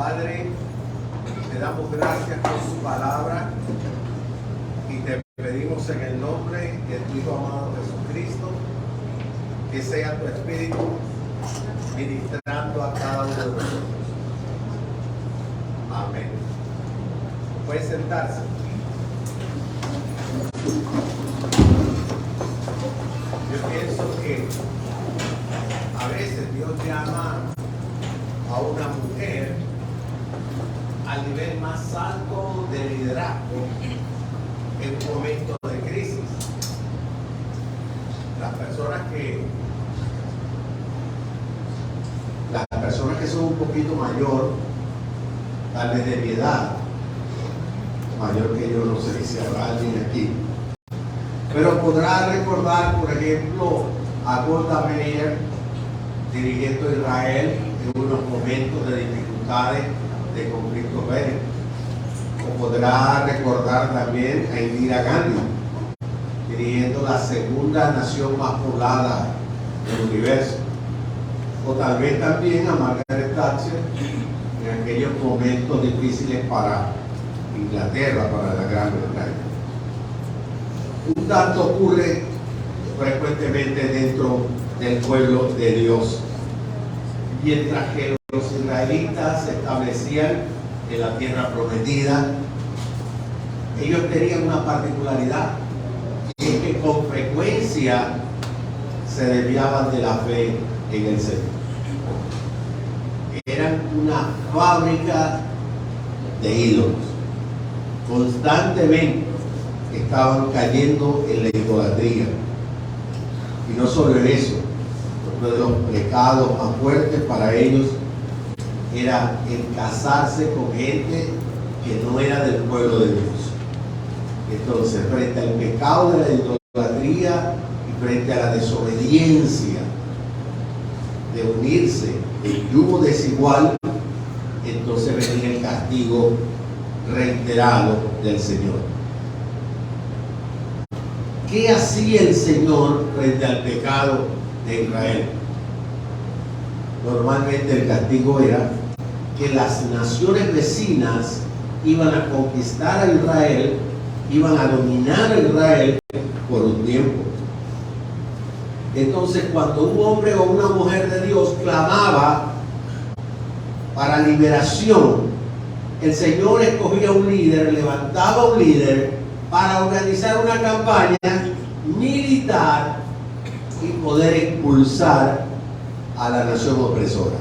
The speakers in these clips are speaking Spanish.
Padre, te damos gracias por su palabra y te pedimos en el nombre de tu Hijo amado Jesucristo que sea tu Espíritu ministrando a cada uno de nosotros. Amén. Puede sentarse. Yo pienso que a veces Dios llama a una mujer al nivel más alto de liderazgo en un momento de crisis. Las personas que son un poquito mayor, tal vez de mi edad, mayor que yo, no sé si habrá alguien aquí, pero podrá recordar, por ejemplo, a Golda Meir dirigiendo a Israel en unos momentos de dificultades de conflictos bélicos. O podrá recordar también a Indira Gandhi dirigiendo la segunda nación más poblada del universo. O tal vez también a Margaret Thatcher en aquellos momentos difíciles para Inglaterra, para la Gran Bretaña. Un tanto ocurre frecuentemente dentro del pueblo de Dios. Mientras que los israelitas se establecían en la tierra prometida, ellos tenían una particularidad, y es que con frecuencia se desviaban de la fe en el Señor. Eran una fábrica de ídolos. Constantemente estaban cayendo en la idolatría. Y no solo en eso, uno de los pecados más fuertes para ellos era el casarse con gente que no era del pueblo de Dios. Entonces, frente al pecado de la idolatría y frente a la desobediencia de unirse en yugo desigual, entonces venía el castigo reiterado del Señor. ¿Qué hacía el Señor frente al pecado de Israel? Normalmente el castigo era que las naciones vecinas iban a conquistar a Israel, iban a dominar a Israel por un tiempo. Entonces, cuando un hombre o una mujer de Dios clamaba para liberación, el Señor escogía un líder, levantaba un líder para organizar una campaña militar y poder expulsar a la nación opresora.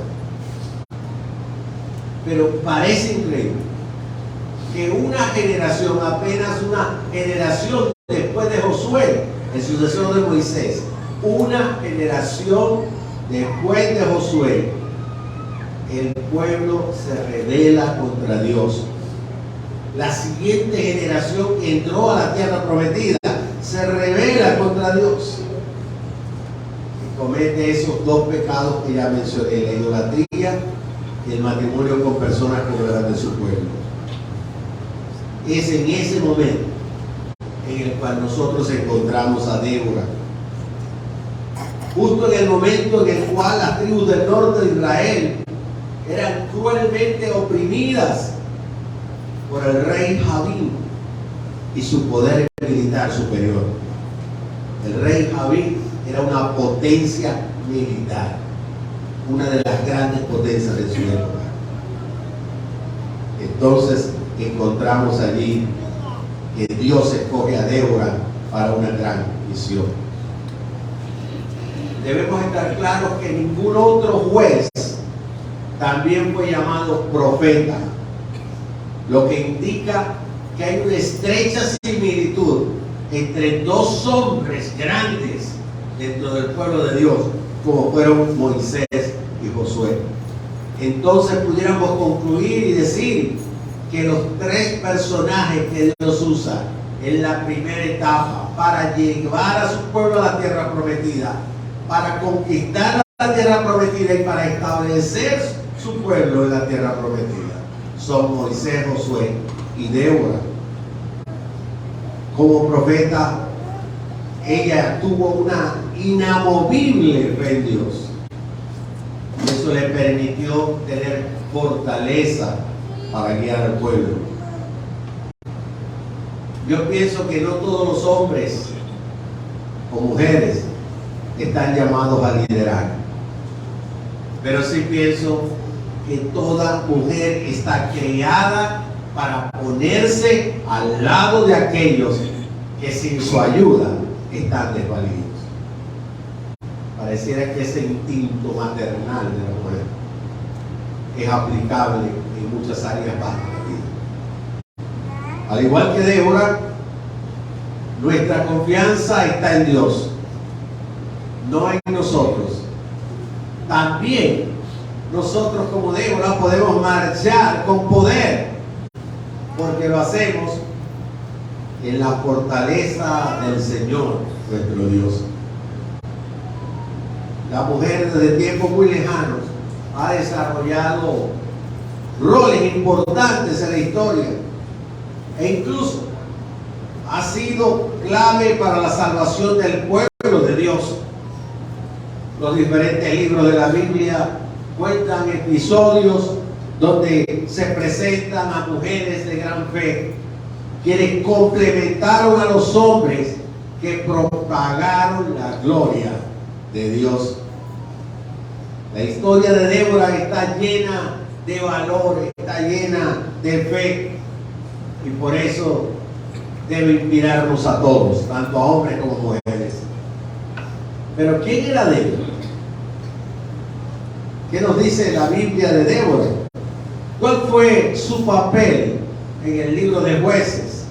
Pero parece increíble que una generación, apenas una generación después de Josué, el sucesor de Moisés, una generación después de Josué, el pueblo se rebela contra Dios. La siguiente generación que entró a la tierra prometida se rebela contra Dios y comete esos dos pecados que ya mencioné: la idolatría y el matrimonio con personas que no eran de su pueblo. Es en ese momento en el cual nosotros encontramos a Débora, justo en el momento en el cual las tribus del norte de Israel eran cruelmente oprimidas por el rey Javín y su poder militar superior. El rey Javín era una potencia militar, una de las grandes potencias de su época. Entonces encontramos allí que Dios escoge a Débora para una gran misión. Debemos estar claros que ningún otro juez también fue llamado profeta, lo que indica que hay una estrecha similitud entre dos hombres grandes dentro del pueblo de Dios, como fueron Moisés y Josué. Entonces pudiéramos concluir y decir que los tres personajes que Dios usa en la primera etapa para llevar a su pueblo a la tierra prometida, para conquistar la tierra prometida y para establecer su pueblo en la tierra prometida, son Moisés, Josué y Débora. Como profeta, ella tuvo una inamovible fe en Dios. Y eso le permitió tener fortaleza para guiar al pueblo. Yo pienso que no todos los hombres o mujeres están llamados a liderar, pero sí pienso que toda mujer está creada para ponerse al lado de aquellos que sin su ayuda están desvalidos. Pareciera que ese instinto maternal de la mujer es aplicable en muchas áreas básicas de la vida. Al igual que Débora, nuestra confianza está en Dios, no en nosotros. También nosotros como Débora podemos marchar con poder, porque lo hacemos en la fortaleza del Señor, nuestro Dios. La mujer desde tiempos muy lejanos ha desarrollado roles importantes en la historia e incluso ha sido clave para la salvación del pueblo de Dios. Los diferentes libros de la Biblia cuentan episodios donde se presentan a mujeres de gran fe, quienes complementaron a los hombres que propagaron la gloria de Dios. La historia de Débora está llena de valores, está llena de fe, y por eso debe inspirarnos a todos, tanto a hombres como mujeres. Pero ¿quién era Débora? ¿Qué nos dice la Biblia de Débora? ¿Cuál fue su papel en el libro de Jueces?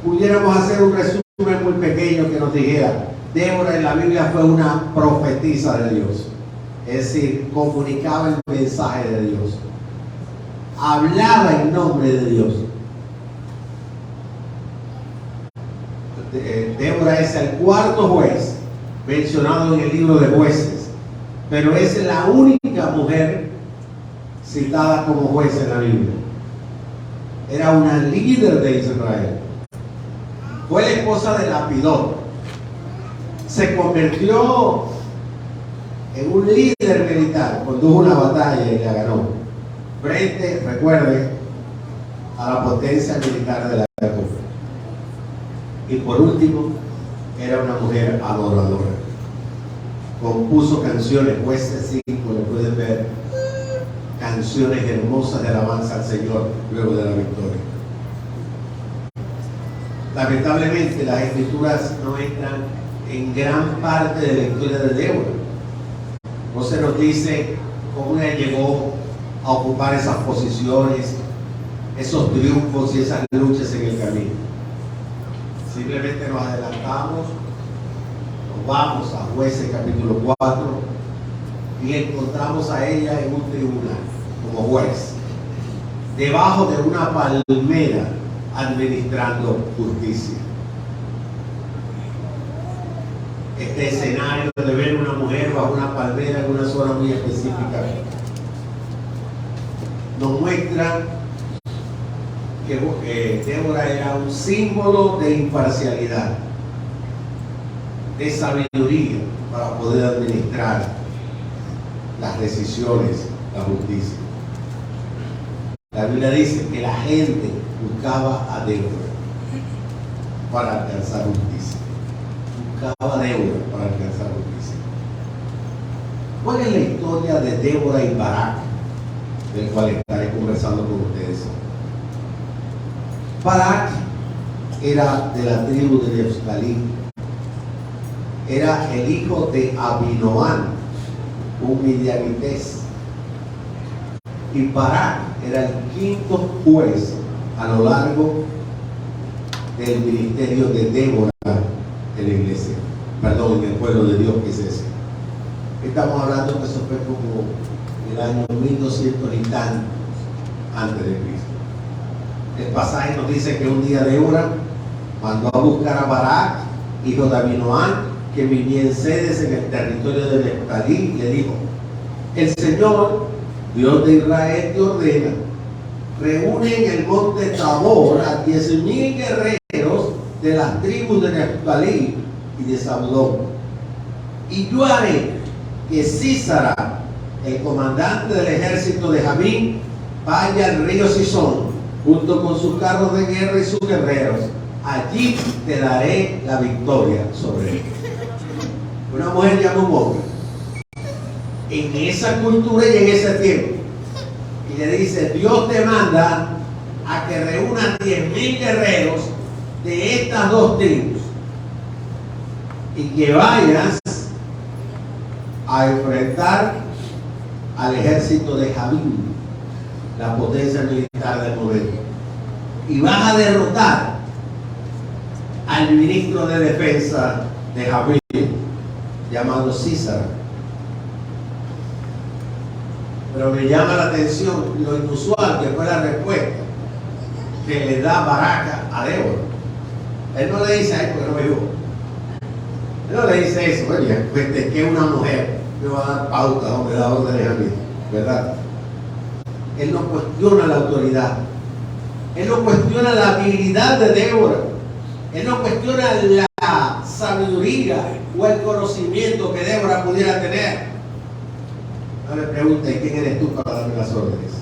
Pudiéramos hacer un resumen muy pequeño que nos dijera: Débora en la Biblia fue una profetisa de Dios, es decir, comunicaba el mensaje de Dios, hablaba en nombre de Dios. Débora es el cuarto juez mencionado en el libro de Jueces, pero es la única mujer citada como juez en la Biblia. Era una líder de Israel. Fue la esposa de Lapidot. Se convirtió en un líder militar, condujo una batalla y la ganó. Frente, recuerden, a la potencia militar de la época. Y por último, era una mujer adoradora. Compuso canciones, Jueces 5, lo pueden ver, canciones hermosas de alabanza al Señor luego de la victoria. Lamentablemente las escrituras no entran en gran parte de la historia de Débora. No se nos dice cómo ella llegó a ocupar esas posiciones, esos triunfos y esas luchas en el camino. Simplemente nos adelantamos, nos vamos a Jueces capítulo 4 y encontramos a ella en un tribunal como juez, debajo de una palmera, administrando justicia. Este escenario de ver una mujer bajo una palmera en una zona muy específica nos muestra que Débora era un símbolo de imparcialidad, de sabiduría para poder administrar las decisiones, la justicia. La Biblia dice que la gente buscaba a Débora para alcanzar justicia. Buscaba a Débora para alcanzar justicia. ¿Cuál es la historia de Débora y Barak, del cual estaré conversando con ustedes? Barak era de la tribu de Neftalí. Era el hijo de Abinoam, un midianités. Y Barak era el quinto juez a lo largo del ministerio de Débora en la iglesia, perdón, en el pueblo de Dios, que es ese. Estamos hablando que eso fue como el año 1200 y tantos antes de Cristo. El pasaje nos dice que un día Débora mandó a buscar a Barak, hijo de Abinoam, que vivía en sedes en el territorio de Neftalí, y le dijo: el Señor, Dios de Israel, te ordena: reúne en el monte Tabor a 10,000 guerreros de las tribus de Neftalí y de Zabulón, y yo haré que Sísara, el comandante del ejército de Jabín, vaya al río Sison, junto con sus carros de guerra y sus guerreros. Allí te daré la victoria sobre él. Una mujer llama a un hombre en esa cultura y en ese tiempo y le dice: Dios te manda a que reúnas 10,000 guerreros de estas dos tribus y que vayas a enfrentar al ejército de Jabín, la potencia militar del momento, y vas a derrotar al ministro de defensa de Jabín, llamado Sísara. Pero me llama la atención lo inusual que fue la respuesta que le da Barak a Débora. Él no le dice: ay, porque no me dijo. Él no le dice eso: oye, pues que una mujer me va a dar pautas o me da órdenes a mí, ¿verdad? Él no cuestiona la autoridad. Él no cuestiona la habilidad de Débora. Él no cuestiona la sabiduría o el conocimiento que Débora pudiera tener. No le pregunta: ¿y quién eres tú para darme las órdenes?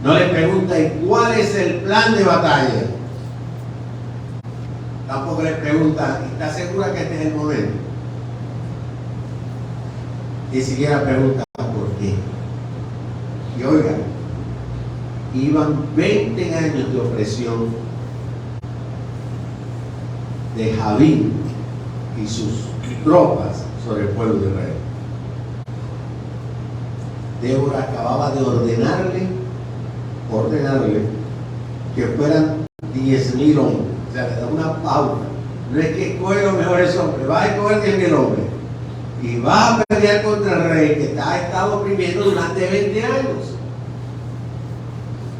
No le pregunta: ¿y cuál es el plan de batalla? Tampoco le pregunta: ¿estás segura que este es el momento? Ni siquiera pregunta por qué. Y oigan, iban 20 años de opresión de Jabín y sus tropas sobre el pueblo de Israel. Débora acababa de ordenarle que fueran 10,000 hombres. O sea, le da una pauta. No es que escoge los mejores hombres, va a escoger 10,000 hombres y va a pelear contra el rey que ha estado oprimiendo durante 20 años.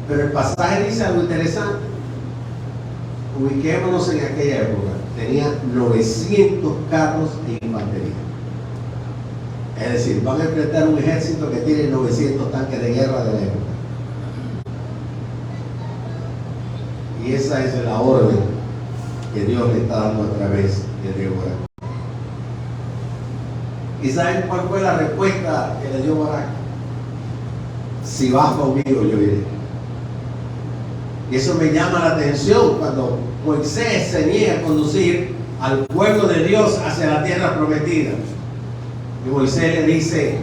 Pero el pasaje dice algo interesante. Ubiquémonos en aquella época. Tenía 900 carros e infantería. Es decir, van a enfrentar un ejército que tiene 900 tanques de guerra de la época. Y esa es la orden que Dios le está dando a través de Débora. ¿Y saben cuál fue la respuesta que le dio Barak? Si vas conmigo, yo iré. Y eso me llama la atención cuando Moisés se niega a conducir al pueblo de Dios hacia la tierra prometida. Y Moisés le dice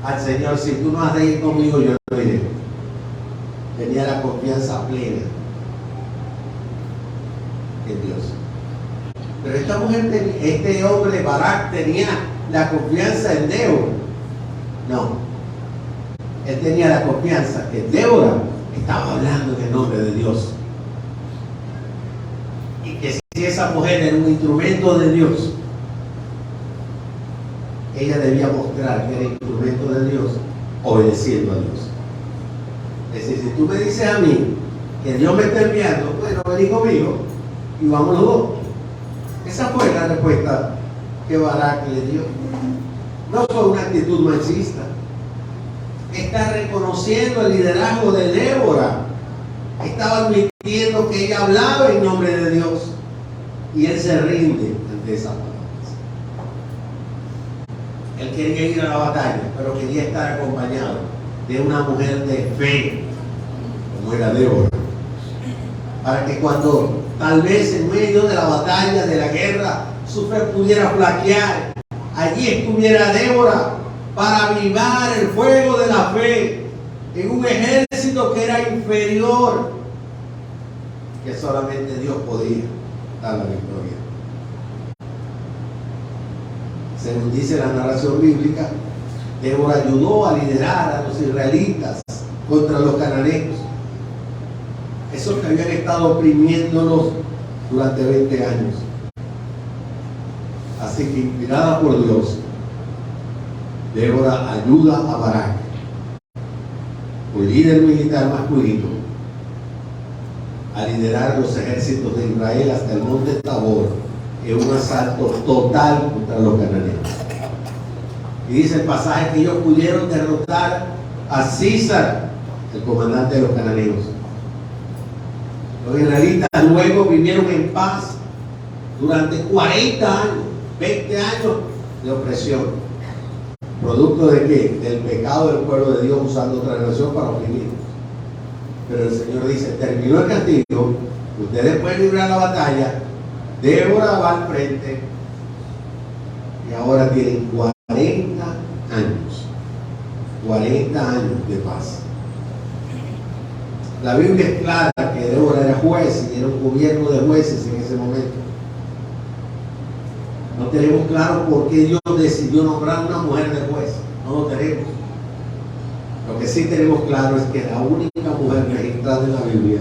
al Señor: si tú no has de ir conmigo, yo no iré. Tenía la confianza plena en Dios. Pero esta mujer, este hombre Barak, tenía la confianza en Débora. No. Él tenía la confianza que Débora estaba hablando en el nombre de Dios. Y que si esa mujer era un instrumento de Dios, ella debía mostrar que era instrumento de Dios, obedeciendo a Dios. Es decir, si tú me dices a mí que Dios me está enviando, bueno, vení conmigo y vamos los dos. Esa fue la respuesta que Barak le dio. No fue una actitud machista. Está reconociendo el liderazgo de Débora. Estaba admitiendo que ella hablaba en nombre de Dios. Y él se rinde ante esas palabras. Él quería ir a la batalla, pero quería estar acompañado de una mujer de fe, como era Débora. Para que cuando tal vez en medio de la batalla, de la guerra, su fe pudiera flaquear, allí estuviera Débora para avivar el fuego de la fe en un ejército que era inferior, que solamente Dios podía dar la victoria. Según dice la narración bíblica, Débora ayudó a liderar a los israelitas contra los cananeos, esos que habían estado oprimiéndolos durante 20 años. Así que, inspirada por Dios, Débora ayuda a Barak, un líder militar masculino, a liderar los ejércitos de Israel hasta el monte Tabor en un asalto total contra los cananeos. Y dice el pasaje que ellos pudieron derrotar a Sísara, el comandante de los cananeos. Los israelitas luego vivieron en paz durante 40 años, 20 años de opresión. ¿Producto de qué? Del pecado del pueblo de Dios usando otra relación para oprimir. Pero el Señor dice, terminó el castigo, ustedes pueden librar la batalla, Débora va al frente y ahora tienen 40 años. 40 años de paz. La Biblia es clara que Débora era juez y era un gobierno de jueces en ese momento. No tenemos claro por qué Dios decidió nombrar una mujer de juez. No lo tenemos. Lo que sí tenemos claro es que la única mujer registrada en la Biblia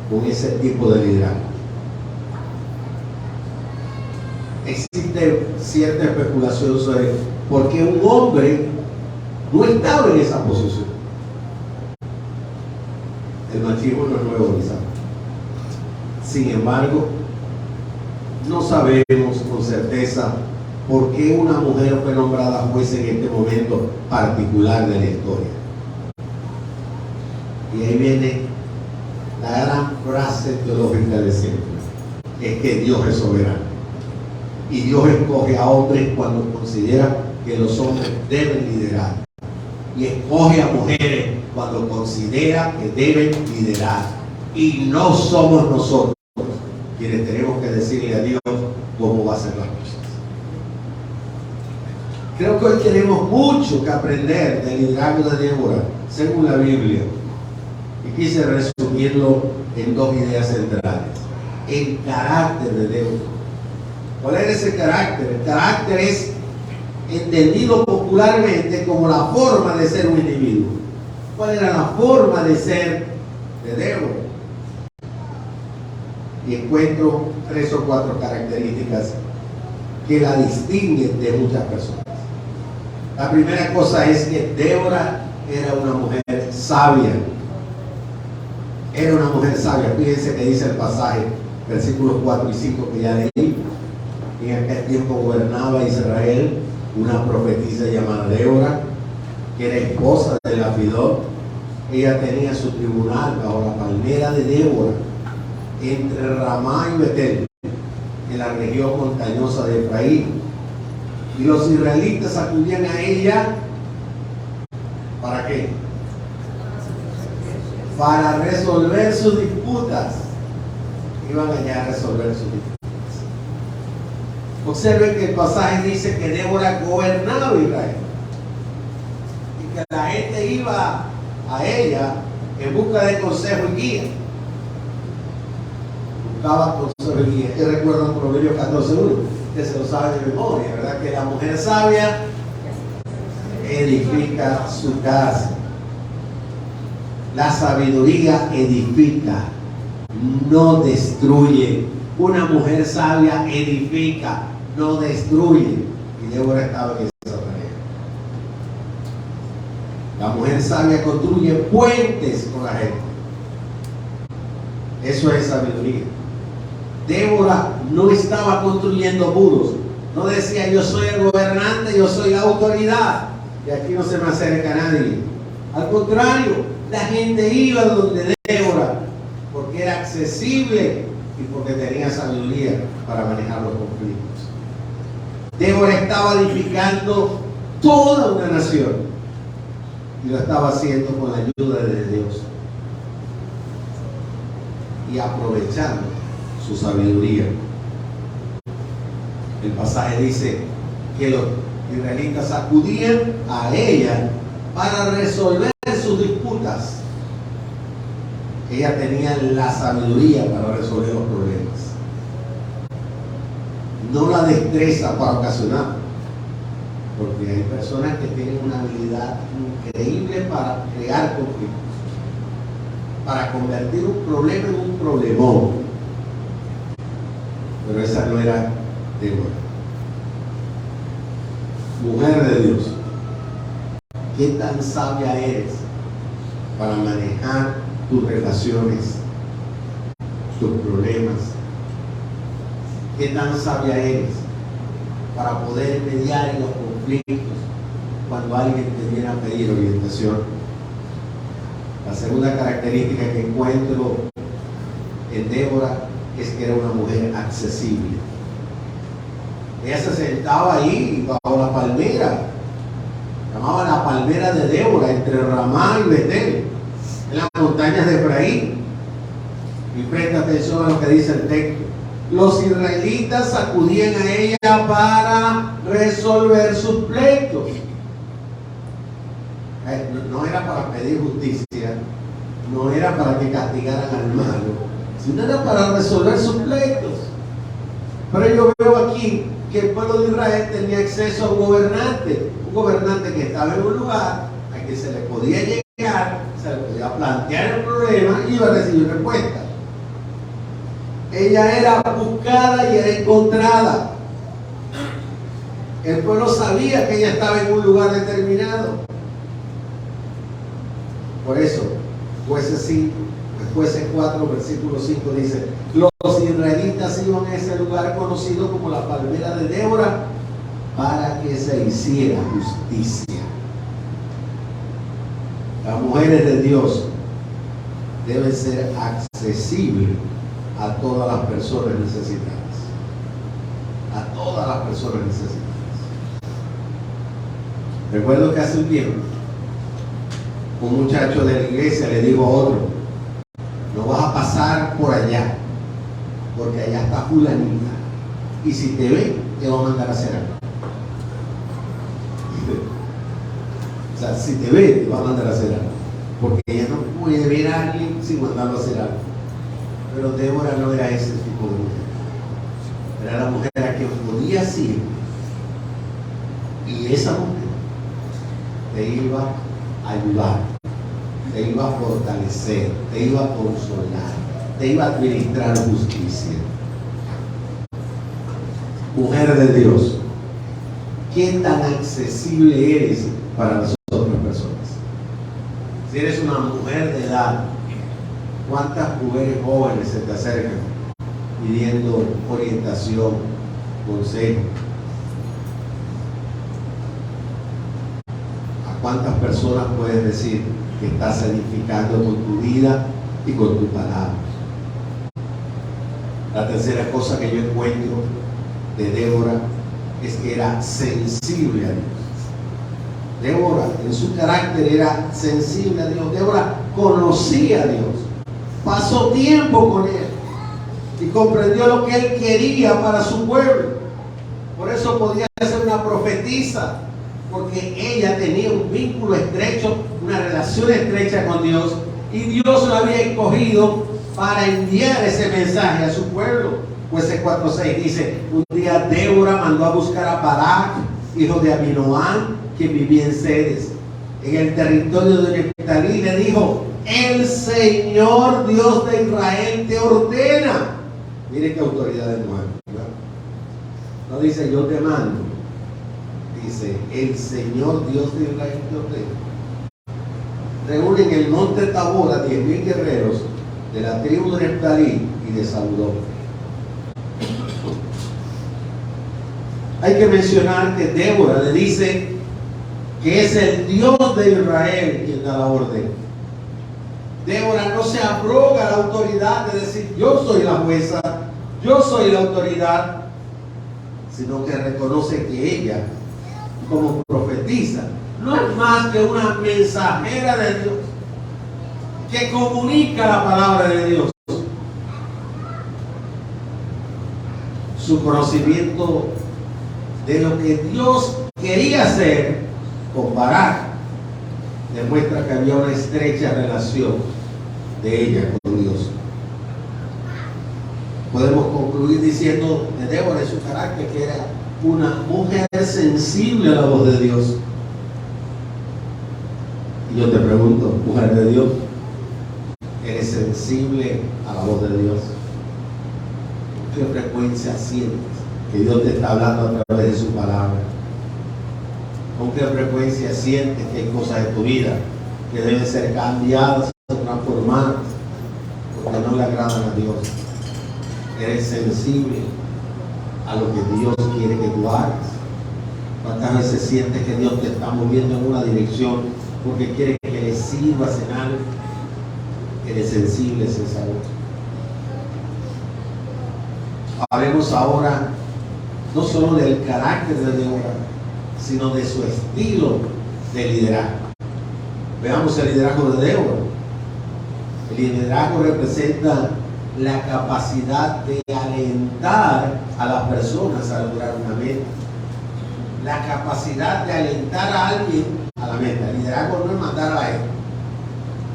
con ese tipo de liderazgo. Existe cierta especulación sobre por qué un hombre no estaba en esa posición. El machismo no es nuevo, quizá. Sin embargo, no sabemos con certeza por qué una mujer fue nombrada juez en este momento particular de la historia. Y ahí viene la gran frase teológica de siempre, es que Dios es soberano. Y Dios escoge a hombres cuando considera que los hombres deben liderar. Y escoge a mujeres cuando considera que deben liderar. Y no somos nosotros quienes tenemos que decirle a Dios cómo va a ser las cosas. Creo que hoy tenemos mucho que aprender del liderazgo de Débora, según la Biblia. Y quise resumirlo en dos ideas centrales. El carácter de Débora. ¿Cuál era ese carácter? El carácter es entendido popularmente como la forma de ser un individuo. ¿Cuál era la forma de ser de Débora? Y encuentro 3 o 4 características que la distinguen de muchas personas. La primera cosa es que Débora era una mujer sabia. Era una mujer sabia. Fíjense que dice el pasaje, versículos 4 y 5 que ya leí. En aquel tiempo gobernaba Israel una profetisa llamada Débora, que era esposa de Lapidot. Ella tenía su tribunal bajo la palmera de Débora, entre Ramá y Betel, en la región montañosa de Efraín. Y los israelitas acudían a ella, ¿para qué? Para resolver sus disputas. Iban allá a resolver sus disputas. Observen que el pasaje dice que Débora gobernaba Israel y que la gente iba a ella en busca de consejo y guía. Buscaba consejo y guía. Yo recuerdo en Proverbios 14:1, que se lo sabe de memoria, ¿verdad? Que la mujer sabia edifica su casa. La sabiduría edifica, no destruye. Una mujer sabia edifica, no destruye. Y Débora estaba en esa tarea. La mujer sabia construye puentes con la gente. Eso es sabiduría. Débora no estaba construyendo muros. No decía yo soy el gobernante, yo soy la autoridad y aquí no se me acerca nadie. Al contrario, la gente iba donde Débora porque era accesible y porque tenía sabiduría para manejar los conflictos. Débora estaba edificando toda una nación y lo estaba haciendo con la ayuda de Dios y aprovechando su sabiduría. El pasaje dice que los israelitas acudían a ella para resolver sus disputas. Ella tenía la sabiduría para resolver los problemas, no la destreza para ocasionar, porque hay personas que tienen una habilidad increíble para crear conflictos, para convertir un problema en un problemón. Pero esa no era Débora. Mujer de Dios, ¿qué tan sabia eres para manejar tus relaciones, tus problemas? ¿Qué tan sabia eres para poder mediar en los conflictos cuando alguien te viene a pedir orientación? La segunda característica que encuentro en Débora es que era una mujer palmera de Débora entre Ramá y Betel, en las montañas de Efraín. Y presta atención a lo que dice el texto. Los israelitas acudían a ella para resolver sus pleitos. No era para pedir justicia, no era para que castigaran al malo, sino era para resolver sus pleitos. Pero yo veo aquí que el pueblo de Israel tenía acceso a un gobernante que estaba en un lugar a que se le podía llegar, se le podía plantear el problema y iba a recibir respuesta. Ella era buscada y era encontrada. El pueblo sabía que ella estaba en un lugar determinado. Por eso, Jueces 4, versículo 5 dice: los israelitas iban a ese lugar conocido como la palmera de Débora para que se hiciera justicia. Las mujeres de Dios deben ser accesibles a todas las personas necesitadas. A todas las personas necesitadas. Recuerdo que hace un tiempo un muchacho de la iglesia le dijo a otro: no vas a pasar por allá, porque allá está fulanita, y si te ve, te va a mandar a hacer algo. O sea, si te ve, te va a mandar a hacer algo, porque ella no puede ver a alguien sin mandarlo a hacer algo. Pero Débora no era ese tipo de mujer. Era la mujer a quien podía ir, y esa mujer te iba a ayudar, te iba a fortalecer, te iba a consolar, te iba a administrar justicia. Mujer de Dios, ¿qué tan accesible eres para las otras personas? Si eres una mujer de edad, ¿cuántas mujeres jóvenes se te acercan pidiendo orientación, consejo? ¿A cuántas personas puedes decir que estás edificando con tu vida y con tus palabras? La tercera cosa que yo encuentro de Débora es que era sensible a Dios. Débora en su carácter era sensible a Dios. Débora conocía a Dios, pasó tiempo con él y comprendió lo que él quería para su pueblo. Por eso podía ser una profetisa, porque ella tenía un vínculo estrecho, una relación estrecha con Dios, y Dios la había escogido para enviar ese mensaje a su pueblo. Jueces 4:6 dice: un día Débora mandó a buscar a Barak, hijo de Abinoam, que vivía en Cedes, en el territorio de Neftalí. Le dijo: el Señor Dios de Israel te ordena. Mire qué autoridad de mujer, ¿verdad? No dice yo te mando, dice el Señor Dios de Israel te ordena. Reúnen en el monte Tabor a 10,000 guerreros de la tribu de Neftalí y de Zabulón. Hay que mencionar que Débora le dice que es el Dios de Israel quien da la orden. Débora no se abroga la autoridad de decir yo soy la jueza, yo soy la autoridad, sino que reconoce que ella, como profetisa, no es más que una mensajera de Dios que comunica la palabra de Dios. Su conocimiento de lo que Dios quería hacer con Barak demuestra que había una estrecha relación de ella con Dios. Podemos concluir diciendo de Débora, en su carácter, que era una mujer sensible a la voz de Dios. Y yo te pregunto, mujer de Dios, ¿eres sensible a la voz de Dios? ¿Con qué frecuencia sientes que Dios te está hablando a través de su palabra? ¿Con qué frecuencia sientes que hay cosas de tu vida que deben ser cambiadas o transformadas porque no le agradan a Dios? ¿Eres sensible a lo que Dios quiere que tú hagas? ¿Cuántas veces sientes que Dios te está moviendo en una dirección porque quiere que le sirvas en algo? ¿Eres sensible a esa voz? Hablemos ahora no solo del carácter de Débora, sino de su estilo de liderazgo. Veamos el liderazgo de Débora. El liderazgo representa la capacidad de alentar a las personas a lograr una meta. La capacidad de alentar a alguien a la meta. El liderazgo no es mandar a él,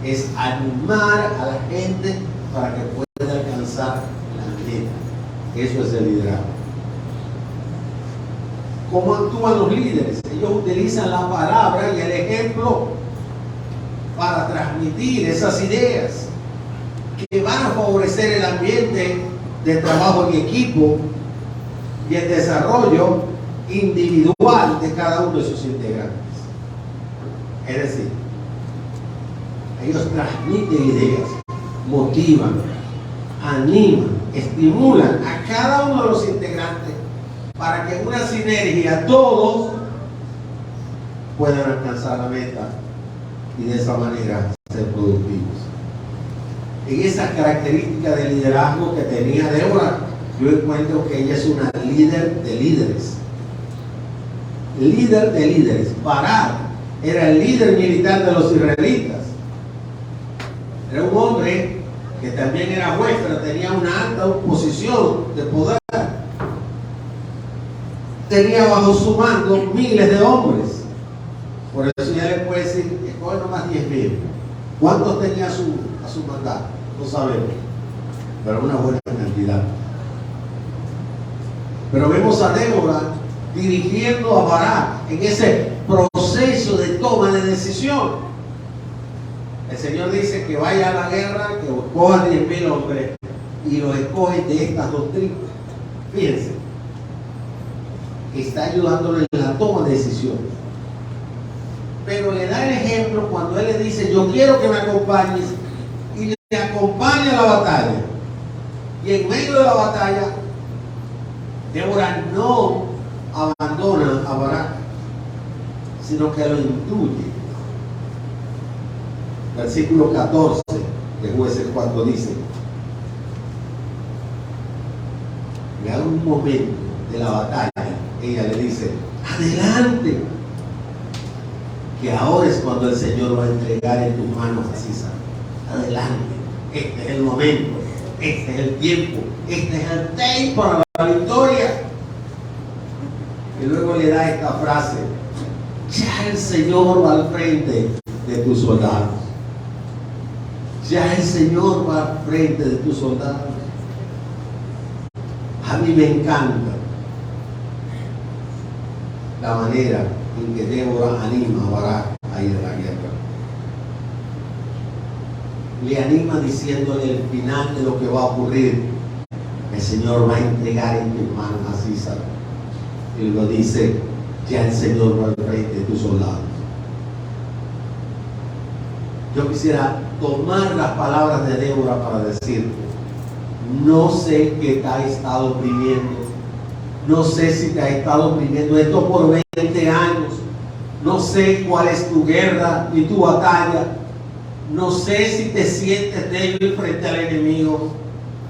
es animar a la gente para que pueda alcanzar la meta. Eso es el liderazgo. ¿Cómo actúan los líderes? Ellos utilizan la palabra y el ejemplo para transmitir esas ideas que van a favorecer el ambiente de trabajo en equipo y el desarrollo individual de cada uno de sus integrantes. Es decir, ellos transmiten ideas, motivan, animan, estimulan a cada uno de los integrantes para que en una sinergia todos puedan alcanzar la meta y de esa manera ser productivos. En esas características de liderazgo que tenía Débora, yo encuentro que ella es una líder de líderes. Líder de líderes. Barak era el líder militar de los israelitas. Era un hombre que también era juez, pero tenía una alta posición de poder. Tenía bajo su mando miles de hombres. Por eso ya le puede decir, escoge nomás 10.000. ¿Cuántos tenía a su mandato? No sabemos, pero una buena cantidad. Pero vemos a Débora dirigiendo a Barak en ese proceso de toma de decisión. El Señor dice que vaya a la guerra, que escoja 10.000 hombres y los escoge de estas dos tribus. Fíjense, está ayudándole en la toma de decisiones. Pero le da el ejemplo cuando él le dice, yo quiero que me acompañes, y le acompaña a la batalla. Y en medio de la batalla, Débora no abandona a Barak, sino que lo intuye. Versículo 14 de Jueces 4 dice, en algún momento de la batalla, ella le dice, adelante, que ahora es cuando el Señor va a entregar en tus manos a Sisa. Adelante, este es el momento, este es el tiempo, este es el time para la victoria. Y luego le da esta frase, ya el Señor va al frente de tus soldados. Ya el Señor va al frente de tus soldados. A mí me encanta la manera en que Débora anima a Barak a ir a la guerra. Le anima diciéndole el final de lo que va a ocurrir. El Señor va a entregar en tus manos a Sisa. Y lo dice, ya el Señor va al frente de tus soldados. Yo quisiera tomar las palabras de Débora para decirte, no sé qué te ha estado oprimiendo, no sé si te ha estado oprimiendo esto por 20 años, no sé cuál es tu guerra ni tu batalla, no sé si te sientes débil frente al enemigo,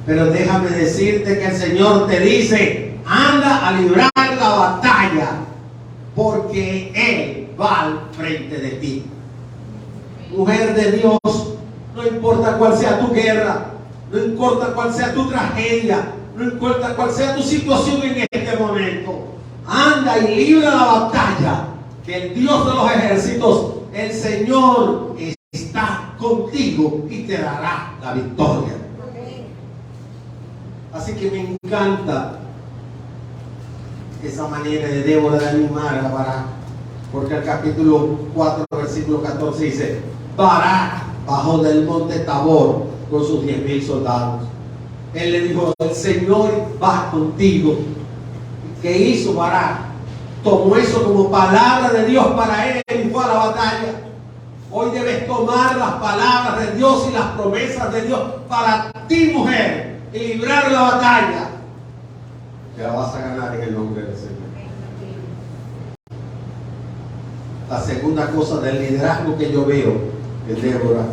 pero déjame decirte que el Señor te dice, anda a librar la batalla, porque Él va al frente de ti. Mujer de Dios, no importa cuál sea tu guerra, no importa cuál sea tu tragedia, no importa cuál sea tu situación en este momento, anda y libra la batalla, que el Dios de los ejércitos, el Señor, está contigo y te dará la victoria. Así que me encanta esa manera de Débora de animar a Barak, porque el capítulo 4, versículo 14 dice, Barak bajó del monte Tabor con sus 10.000 soldados. Él le dijo, el Señor va contigo. ¿Qué hizo Barak? Tomó eso como palabra de Dios para él y fue a la batalla. Hoy debes tomar las palabras de Dios y las promesas de Dios para ti, mujer, y librar la batalla. Te la vas a ganar en el nombre del Señor. La segunda cosa del liderazgo que yo veo en Débora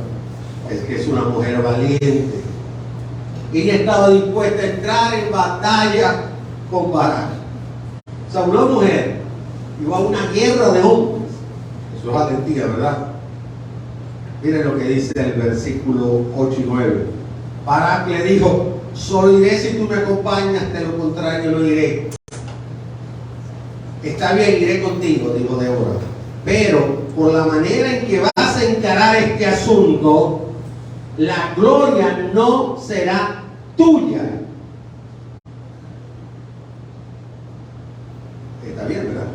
es que es una mujer valiente. Ella estaba dispuesta a entrar en batalla con Barak. O sea, una mujer iba a una guerra de hombres. Eso es valentía, ¿verdad? Miren lo que dice el versículo 8 y 9. Barak le dijo: solo iré si tú me acompañas, de lo contrario no iré. Está bien, iré contigo, dijo Débora, pero por la manera en que vas a encarar este asunto, la gloria no será tuya. Está bien, ¿verdad?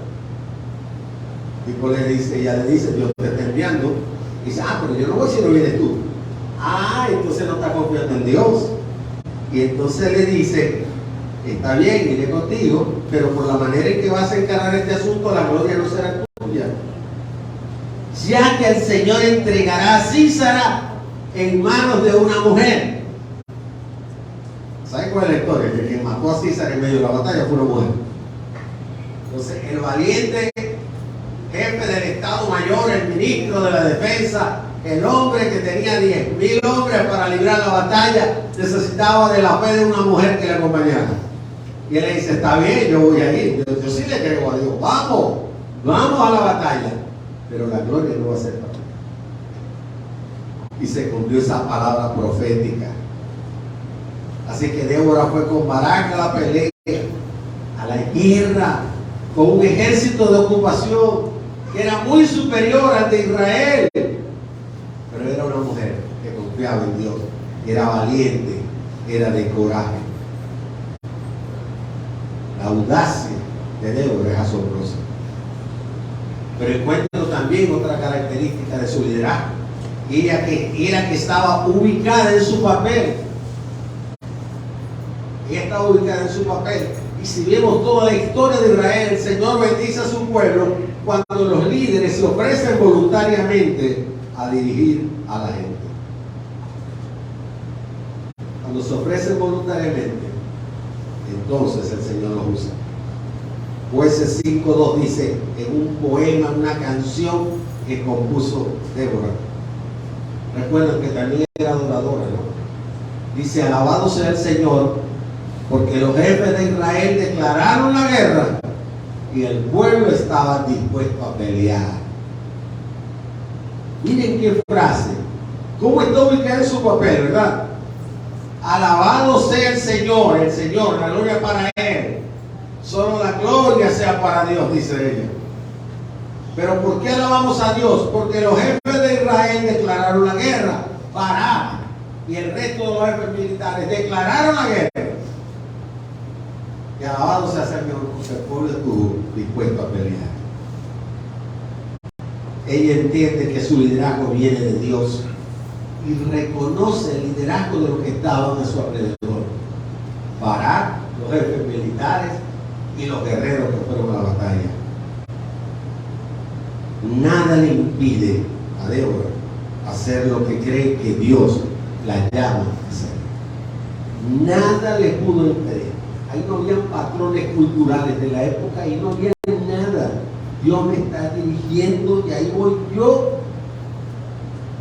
Ella le dice: Dios te está enviando. Y dice: pero yo no voy si no vienes tú. Entonces no está confiando en Dios. Y entonces le dice: está bien, iré contigo, pero por la manera en que vas a encarar este asunto, la gloria no será tuya, ya que el Señor entregará a Sísara en manos de una mujer. ¿Saben cuál es la historia? Que quien mató a Sísara en medio de la batalla fue una mujer. Entonces el valiente jefe del Estado Mayor, el ministro de la Defensa, el hombre que tenía 10,000 hombres para librar la batalla, necesitaba de la fe de una mujer que le acompañara. Y él le dice: está bien, yo voy a ir, yo sí le creo a Dios, vamos a la batalla, pero la gloria no va a ser para mí. Y se cumplió esa palabra profética. Así que Débora fue con Barak a la pelea, a la guerra, con un ejército de ocupación que era muy superior al de Israel, pero era una mujer que confiaba en Dios, era valiente, era de coraje. La audacia de Débora es asombrosa. Pero encuentro también otra característica de su liderazgo, y ella que era que estaba ubicada en su papel. Ella estaba ubicada en su papel. Y si vemos toda la historia de Israel, el Señor bendice a su pueblo cuando los líderes se ofrecen voluntariamente a dirigir a la gente. Cuando se ofrecen voluntariamente, entonces el Señor los usa. Jueces 5:2 dice en un poema, una canción que compuso Débora. Recuerden que también era adoradora, ¿no? Dice: alabado sea el Señor, porque los jefes de Israel declararon la guerra y el pueblo estaba dispuesto a pelear. Miren qué frase, cómo está ubicada en su papel, ¿verdad? Alabado sea el Señor, la gloria para Él. Solo la gloria sea para Dios, dice ella. Pero ¿por qué alabamos a Dios? Porque los jefes de Israel declararon la guerra. Barak y el resto de los jefes militares declararon la guerra. Y alabado sea el Señor, porque el pueblo estuvo dispuesto a pelear. Ella entiende que su liderazgo viene de Dios y reconoce el liderazgo de los que estaban a su alrededor. Barak, los jefes militares y los guerreros que fueron a la batalla. Nada le impide a Débora hacer lo que cree que Dios la llama a hacer. Nada le pudo impedir. Ahí no había patrones culturales de la época, ahí no había nada. Dios me está dirigiendo y ahí voy yo.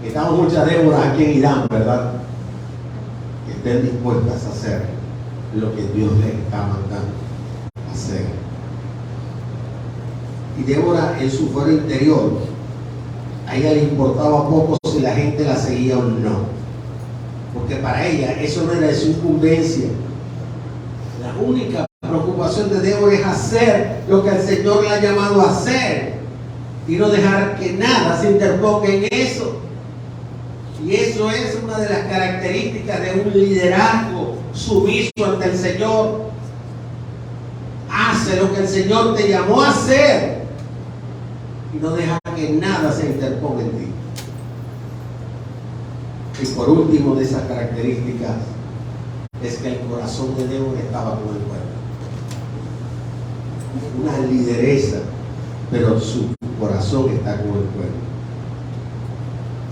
Estamos muchas Déboras aquí en Irán, ¿verdad? Que estén dispuestas a hacer lo que Dios les está mandando hacer. Y Débora, en su fuero interior, a ella le importaba poco si la gente la seguía o no, porque para ella eso no era de su incumbencia. La única preocupación de Débora es hacer lo que el Señor le ha llamado a hacer y no dejar que nada se interponga en eso. Y eso es una de las características de un liderazgo sumiso ante el Señor. Hace lo que el Señor te llamó a hacer y no deja que nada se interponga en ti. Y por último de esas características es que el corazón de Débora estaba con el pueblo. Una lideresa, pero su corazón está con el pueblo.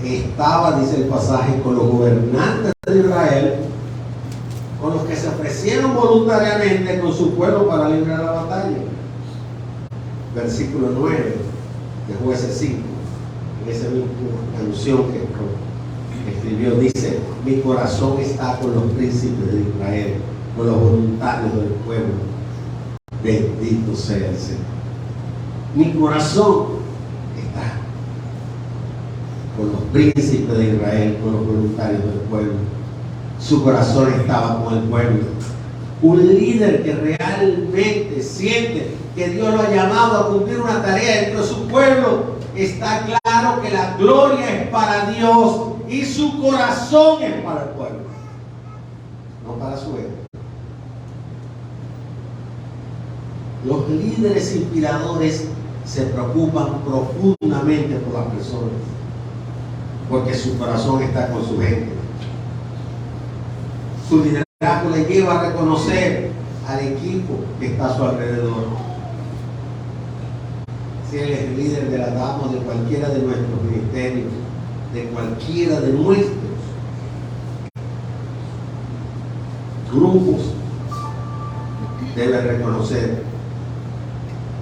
Estaba, dice el pasaje, con los gobernantes de Israel, con los que se ofrecieron voluntariamente con su pueblo para librar la batalla. Versículo 9 de Jueces 5, en esa misma canción que escribió, dice: mi corazón está con los príncipes de Israel, con los voluntarios del pueblo. Bendito sea el Señor. Mi corazón está con los príncipes de Israel, con los voluntarios del pueblo. Su corazón estaba con el pueblo. Un líder que realmente siente que Dios lo ha llamado a cumplir una tarea dentro de su pueblo, está claro que la gloria es para Dios y su corazón es para el pueblo, no para su ego. Los líderes inspiradores se preocupan profundamente por las personas, porque su corazón está con su gente. Su liderazgo le lleva a reconocer al equipo que está a su alrededor. Si él es el líder de la dama, de cualquiera de nuestros ministerios, de cualquiera de nuestros grupos, debe reconocer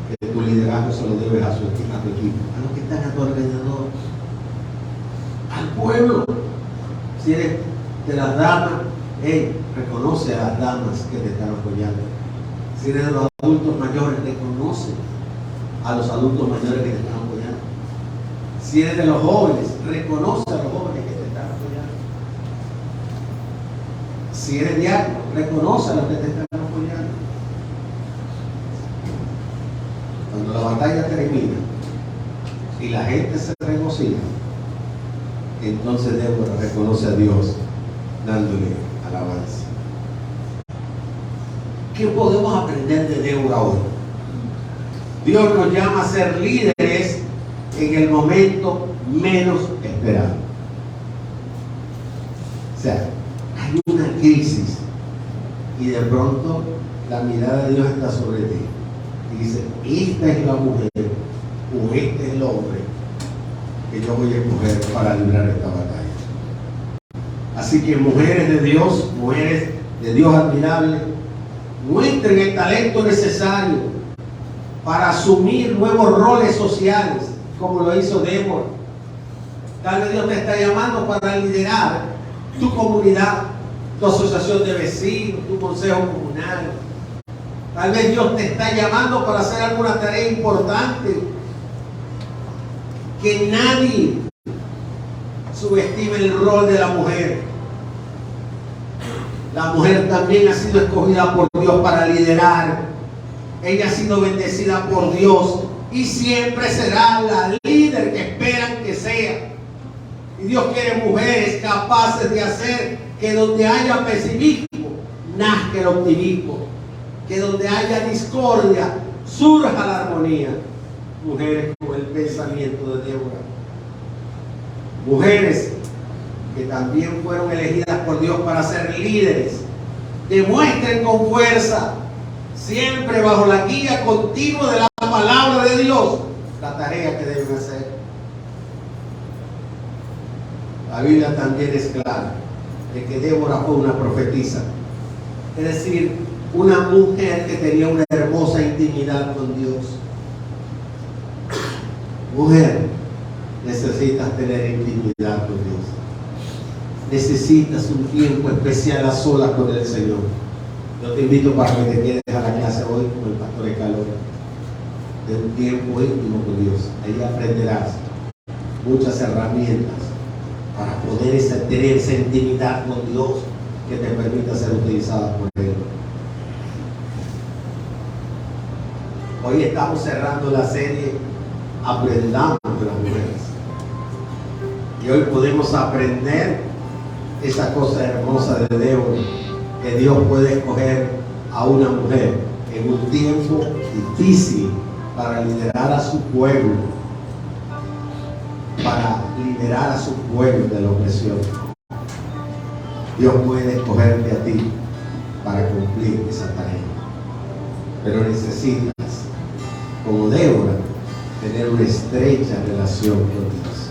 que tu liderazgo se lo debes a tu equipo, a los que están a tu alrededor, al pueblo. Si eres de las damas, reconoce a las damas que te están apoyando. Si eres de los adultos mayores, reconoce a los adultos mayores que te están apoyando. Si eres de los jóvenes, reconoce a los jóvenes que te están apoyando. Si eres diácono, reconoce a los que te están apoyando. Cuando la batalla termina y la gente se regocija, entonces Débora reconoce a Dios dándole alabanza. ¿Qué podemos aprender de Débora hoy? Dios nos llama a ser líderes en el momento menos esperado. O sea, hay una crisis y de pronto la mirada de Dios está sobre ti y dice: esta es la mujer o este es el hombre que yo voy a escoger para librar esta batalla. Así que mujeres de Dios admirables, muestren el talento necesario para asumir nuevos roles sociales, como lo hizo Débora. Tal vez Dios te está llamando para liderar tu comunidad, tu asociación de vecinos, tu consejo comunal. Tal vez Dios te está llamando para hacer alguna tarea importante. Que nadie subestime el rol de la mujer. La mujer también ha sido escogida por Dios para liderar. Ella ha sido bendecida por Dios y siempre será la líder que esperan que sea. Y Dios quiere mujeres capaces de hacer que donde haya pesimismo nazca el optimismo, que donde haya discordia surja la armonía. Mujeres con el pensamiento de Débora, mujeres que también fueron elegidas por Dios para ser líderes. Demuestren con fuerza, siempre bajo la guía continua de la palabra de Dios, la tarea que deben hacer. La Biblia también es clara de que Débora fue una profetisa, es decir, una mujer que tenía una hermosa intimidad con Dios. Mujer, necesitas tener intimidad con Dios. Necesitas un tiempo especial a solas con el Señor. Yo te invito para que te quedes a la clase hoy con el pastor Escalón, de un tiempo íntimo con Dios. Ahí aprenderás muchas herramientas para poder tener esa intimidad con Dios que te permita ser utilizada por Él. Hoy estamos cerrando la serie Aprendamos de las mujeres. Y hoy podemos aprender esa cosa hermosa de Débora, que Dios puede escoger a una mujer en un tiempo difícil para liderar a su pueblo, de la opresión. Dios puede escogerte a ti para cumplir esa tarea, pero necesitas, como Débora, tener una estrecha relación con Dios.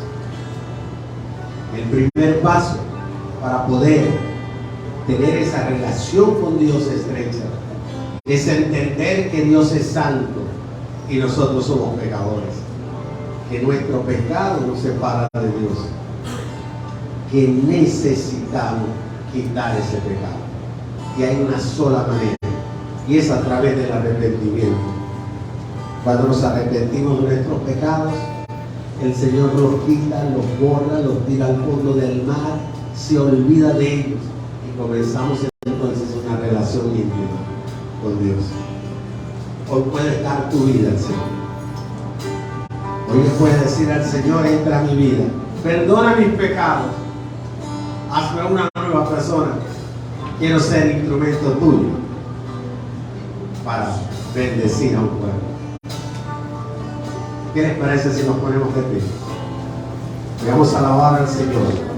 El primer paso para poder tener esa relación con Dios estrecha es entender que Dios es santo y nosotros somos pecadores, que nuestro pecado nos separa de Dios, que necesitamos quitar ese pecado, y hay una sola manera, y es a través del arrepentimiento. Cuando nos arrepentimos de nuestros pecados, el Señor los quita, los borra, los tira al fondo del mar, se olvida de ellos y comenzamos entonces una relación íntima con Dios. Hoy puedes dar tu vida al Señor. Hoy le puedes decir al Señor: entra a mi vida, perdona mis pecados, hazme una nueva persona. Quiero ser instrumento tuyo para bendecir a un pueblo. ¿Qué les parece si nos ponemos de pie? Vamos a alabar al Señor.